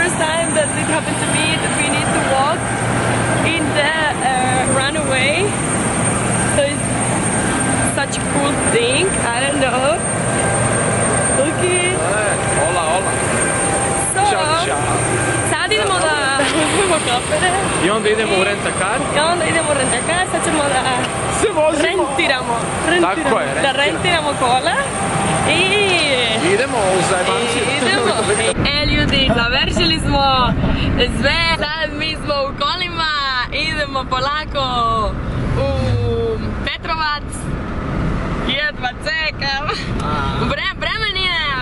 first time that it happened to me that we need to walk in the runaway. So it's such a cool thing. I don't know. Okay. Hola, hola. So, sad idemo da uzmemo kapere. I onda idemo u rent-a-car. I onda idemo u rent-a-car, sad ćemo da Se vozimo. rentiramo. Tako je, Da rentiramo kola. I idemo u zajebanci. Ljudi, završili smo sve. Sad mi smo u kolima. Idemo polako u Petrovac. Jedva čekam.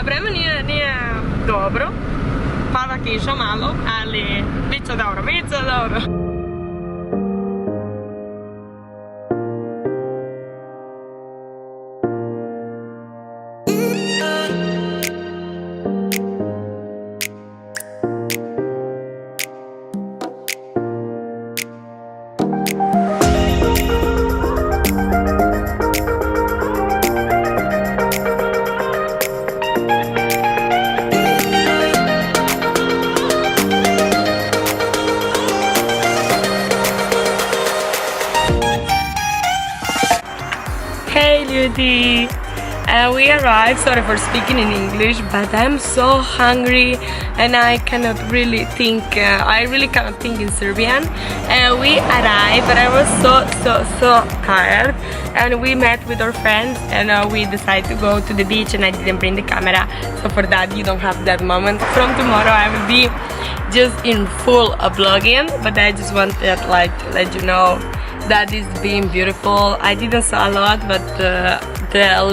Vreme nije dobro. Pada kiša malo, ali bit će dobro. Hey ljudi! We arrived, sorry for speaking in English, but I'm so hungry and I cannot really think, in Serbian. We arrived, but I was so tired, and we met with our friends and we decided to go to the beach, and I didn't bring the camera, so for that you don't have that moment. From tomorrow I will be just in full vlogging, but I just wanted to let you know that is being beautiful. I didn't saw a lot, but the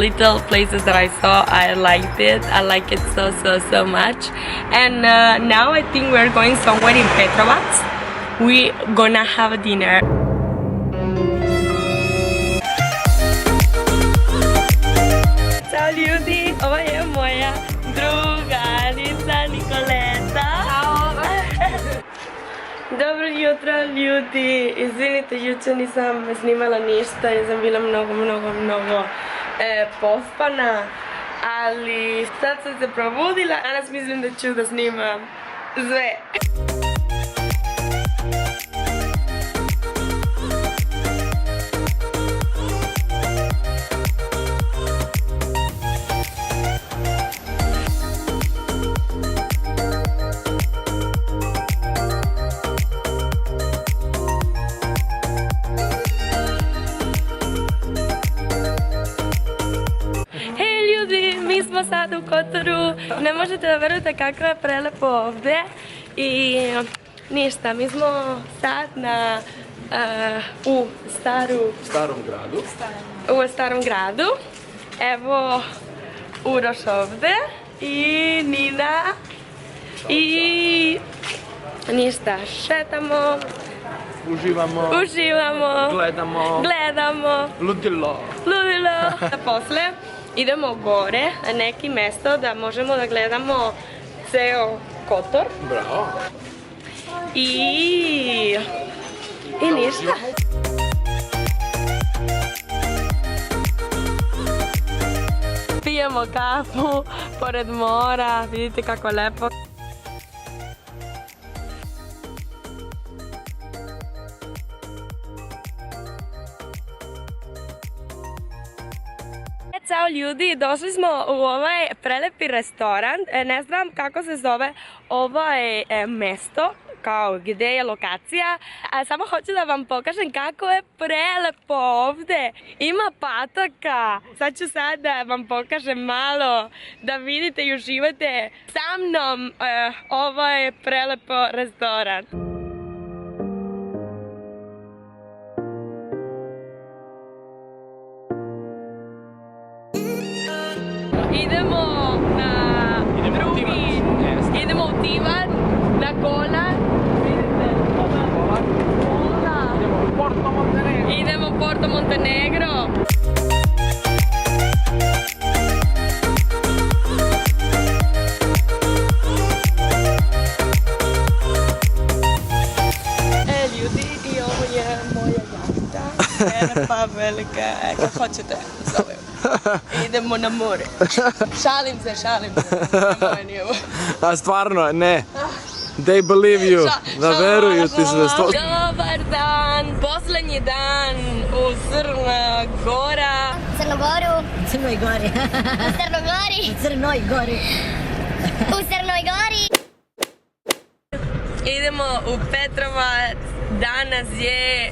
little places that I saw, I liked it. I like it so much. And now I think we're going somewhere in Petrovac. We're gonna have a dinner. Ciao ljudi, ova je moja druganica Nikoleta. Dobro jutro ljudi, izvinite, jučer nisam snimala ništa jer sam bila mnogo pospana, ali sad sam se probudila, danas mislim da ću da snimam sve. Mi smo sad u Kotoru, ne možete da verujete kako je prelepo ovdje i ništa, mi smo sad u starom gradu. Evo Uroš ovdje i Nina i ništa, šetamo, uživamo, gledamo, ludilo. Posle idemo gore na neki mjesto da možemo da gledamo ceo Kotor. Bravo. I ništa. Pijemo kafu pored mora, vidite kako je lepo. Ćao ljudi, došli smo u ovaj prelepi restoran, ne znam kako se zove ovaj mesto, kao gdje je lokacija, a samo hoću da vam pokažem kako je prelepo ovdje, ima pataka, sad ću da vam pokažem malo, da vidite i uživate sa mnom ovaj prelepo restoran. Idemo u Tivar, na kola. Idemo u Porto Montenegro. Ljudi, i ovo je moja jahta. Pa velika, kako hoćete zovem. Idemo na more. Šalim se. A stvarno, ne. They believe you. Da veruju ti sve. Dobar dan, posljednji dan u Crna Gora. Crnogoru. Crnoj Gori. U Crnogori. Crnoj Gori. U Crnoj Gori. Idemo u Petrovac, danas je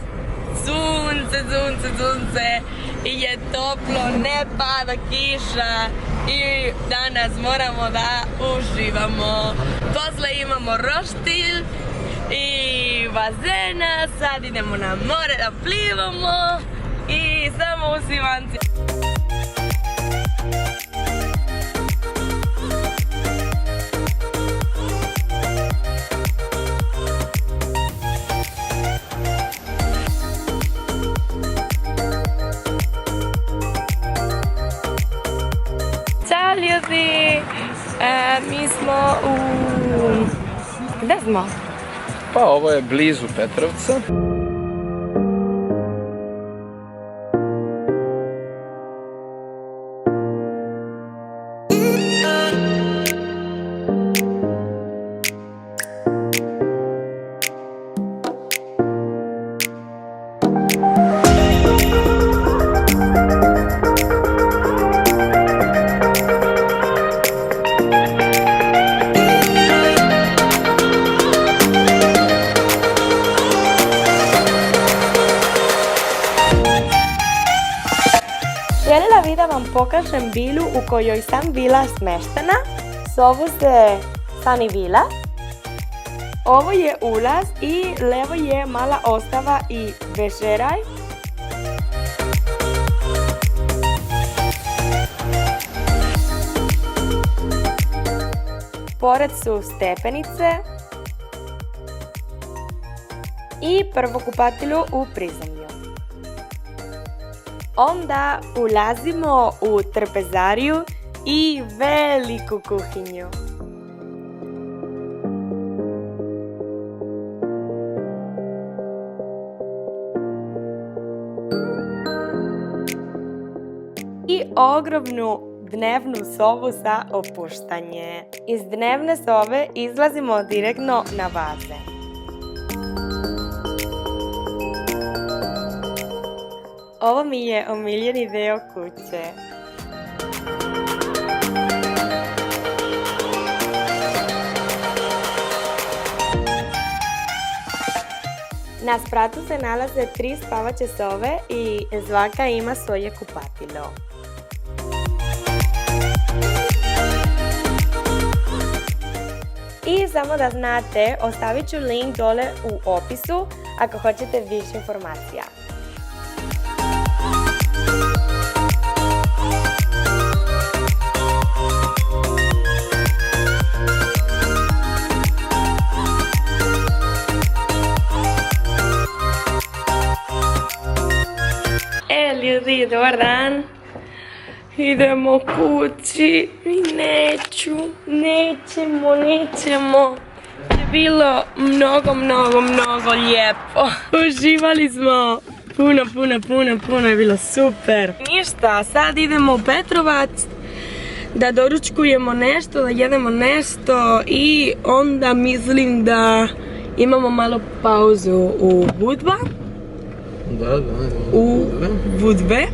sunce i je toplo, ne pada kiša i danas moramo da uživamo. Posle imamo roštilj i bazena, sad idemo na more da plivamo i samo usivanci. Ćao ljudi, mi smo u... Gde smo? Pa ovo je blizu Petrovca. Željela bih da vam pokažem vilu u kojoj sam bila smeštena. Zovu se Sunny Villa. Ovo je ulaz i levo je mala ostava i večeraj. Pored su stepenice i prvo kupatilo u prizemlju. Onda ulazimo u trpezariju i veliku kuhinju. I ogromnu dnevnu sobu za opuštanje. Iz dnevne sobe izlazimo direktno na bazen. Ovo mi je omiljeni deo kuće. Na spratu se nalaze 3 spavaće sobe i svaka ima svoje kupatilo. I samo da znate, ostavit ću link dole u opisu ako hoćete više informacija. Ljudi, dobar dan. Idemo kući i nećemo. Je bilo mnogo lijepo. Uživali smo. Puno je bilo super. Ništa, sad idemo u Petrovac da doručkujemo nešto, da jedemo nešto i onda mislim da imamo malo pauzu u Budva. U Budve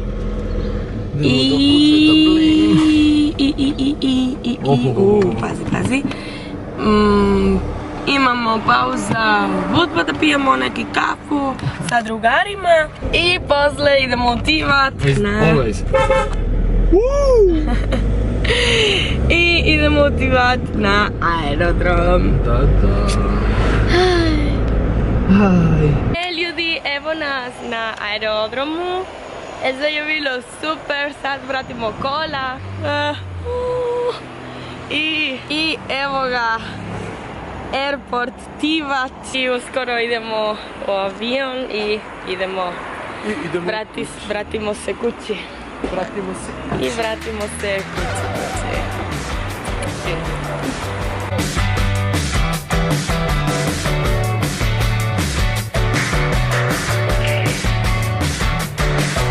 pazi. Imamo pauza u Budva da pijemo neki kafu sa drugarima i posle idemo u Tivat i idemo u Tivat na aerodrom. Ljudi, evo nas na aerodromu. Sve je bilo super, sad vratimo kola. I evo ga, airport Tivat. I uskoro idemo u avion i vratimo se kući. I vratimo se kući.